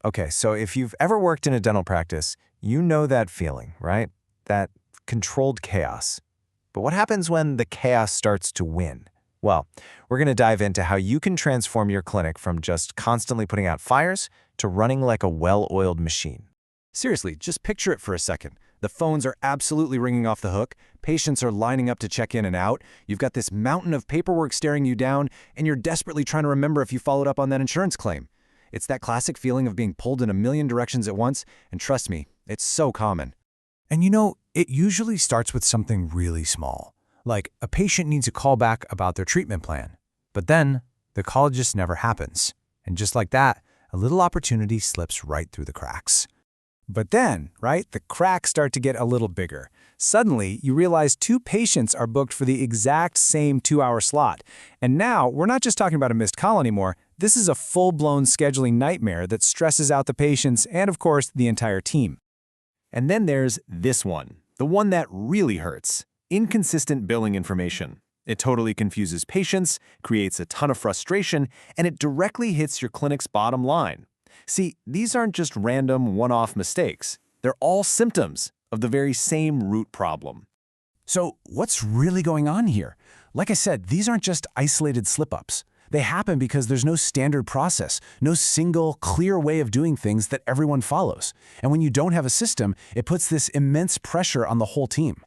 Okay, so if you've ever worked in a dental practice, you know that feeling, right? That controlled chaos. But what happens when the chaos starts to win? Well, we're going to dive into how you can transform your clinic from just constantly putting out fires to running like a well-oiled machine. Seriously, just picture it for a second. The phones are absolutely ringing off the hook, patients are lining up to check in and out, you've got this mountain of paperwork staring you down, and you're desperately trying to remember if you followed up on that insurance claim. It's that classic feeling of being pulled in a million directions at once, and trust me, it's so common. And it usually starts with something really small, like a patient needs a call back about their treatment plan. But then, the call just never happens. And just like that, a little opportunity slips right through the cracks. But then, the cracks start to get a little bigger. Suddenly, you realize 2 patients are booked for the exact same 2-hour slot. And now, we're not just talking about a missed call anymore. This is a full-blown scheduling nightmare that stresses out the patients and, of course, the entire team. And then there's this one, the one that really hurts. Inconsistent billing information. It totally confuses patients, creates a ton of frustration, and it directly hits your clinic's bottom line. See, these aren't just random one-off mistakes. They're all symptoms of the very same root problem. So, what's really going on here? Like I said, these aren't just isolated slip-ups. They happen because there's no standard process, no single, clear way of doing things that everyone follows. And when you don't have a system, it puts this immense pressure on the whole team.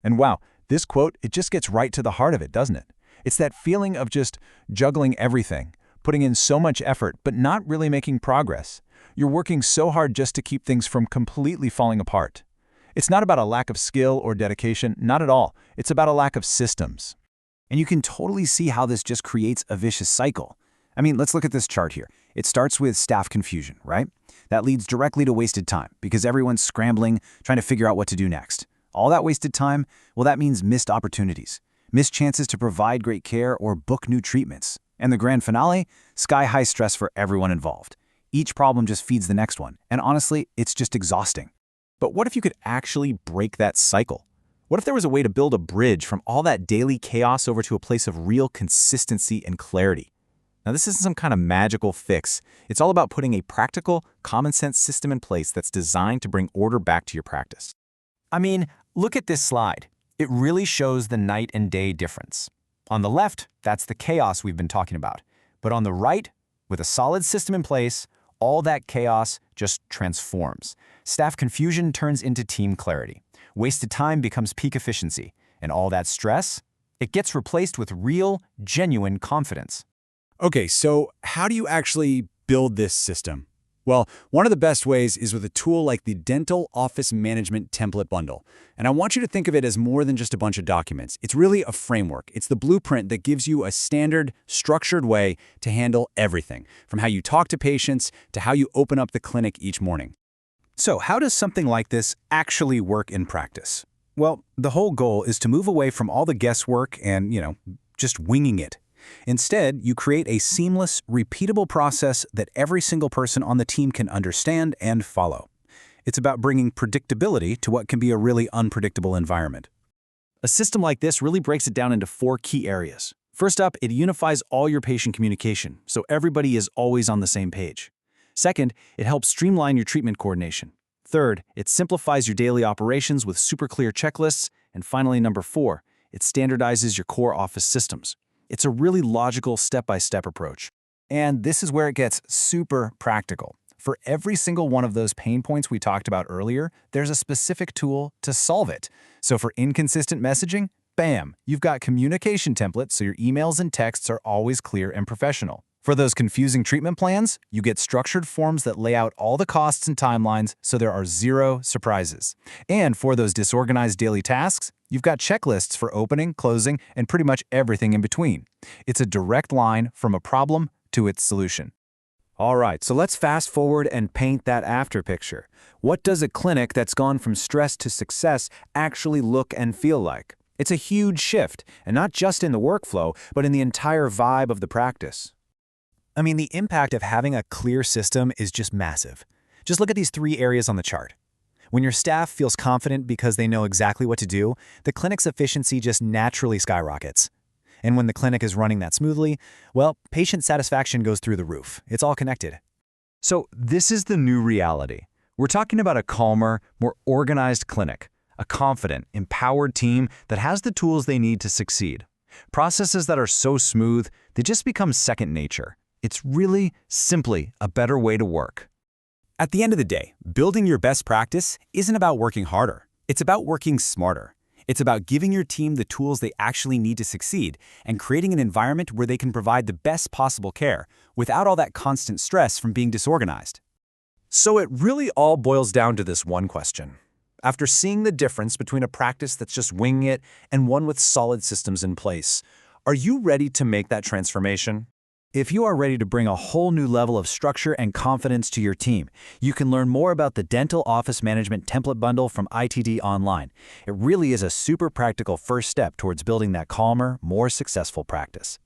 And wow, this quote, it just gets right to the heart of it, doesn't it? It's that feeling of just juggling everything, putting in so much effort, but not really making progress. You're working so hard just to keep things from completely falling apart. It's not about a lack of skill or dedication, not at all. It's about a lack of systems. And you can totally see how this just creates a vicious cycle. I mean, let's look at this chart here. It starts with staff confusion, right? That leads directly to wasted time because everyone's scrambling, trying to figure out what to do next. All that wasted time, well, that means missed opportunities, missed chances to provide great care or book new treatments. And the grand finale, sky-high stress for everyone involved. Each problem just feeds the next one, and honestly, it's just exhausting. But what if you could actually break that cycle? What if there was a way to build a bridge from all that daily chaos over to a place of real consistency and clarity? Now, this isn't some kind of magical fix. It's all about putting a practical, common-sense system in place that's designed to bring order back to your practice. I mean, look at this slide. It really shows the night and day difference. On the left, that's the chaos we've been talking about. But on the right, with a solid system in place, all that chaos just transforms. Staff confusion turns into team clarity. Wasted time becomes peak efficiency. And all that stress, it gets replaced with real, genuine confidence. Okay, so how do you actually build this system? Well, one of the best ways is with a tool like the Dental Office Management Template Bundle. And I want you to think of it as more than just a bunch of documents. It's really a framework. It's the blueprint that gives you a standard, structured way to handle everything, from how you talk to patients to how you open up the clinic each morning. So how does something like this actually work in practice? Well, the whole goal is to move away from all the guesswork and, just winging it. Instead, you create a seamless, repeatable process that every single person on the team can understand and follow. It's about bringing predictability to what can be a really unpredictable environment. A system like this really breaks it down into 4 key areas. First up, it unifies all your patient communication, so everybody is always on the same page. Second, it helps streamline your treatment coordination. Third, it simplifies your daily operations with super clear checklists. And finally, number 4, it standardizes your core office systems. It's a really logical step-by-step approach. And this is where it gets super practical. For every single one of those pain points we talked about earlier, there's a specific tool to solve it. So for inconsistent messaging, bam, you've got communication templates so your emails and texts are always clear and professional. For those confusing treatment plans, you get structured forms that lay out all the costs and timelines so there are 0 surprises. And for those disorganized daily tasks, you've got checklists for opening, closing, and pretty much everything in between. It's a direct line from a problem to its solution. All right, so let's fast forward and paint that after picture. What does a clinic that's gone from stress to success actually look and feel like? It's a huge shift, and not just in the workflow, but in the entire vibe of the practice. I mean, the impact of having a clear system is just massive. Just look at these 3 areas on the chart. When your staff feels confident because they know exactly what to do, the clinic's efficiency just naturally skyrockets. And when the clinic is running that smoothly, well, patient satisfaction goes through the roof. It's all connected. So this is the new reality. We're talking about a calmer, more organized clinic, a confident, empowered team that has the tools they need to succeed. Processes that are so smooth, they just become second nature. It's really, simply a better way to work. At the end of the day, building your best practice isn't about working harder. It's about working smarter. It's about giving your team the tools they actually need to succeed and creating an environment where they can provide the best possible care without all that constant stress from being disorganized. So it really all boils down to this one question. After seeing the difference between a practice that's just winging it and one with solid systems in place, are you ready to make that transformation? If you are ready to bring a whole new level of structure and confidence to your team, you can learn more about the Dental Office Management Template Bundle from ITD Online. It really is a super practical first step towards building that calmer, more successful practice.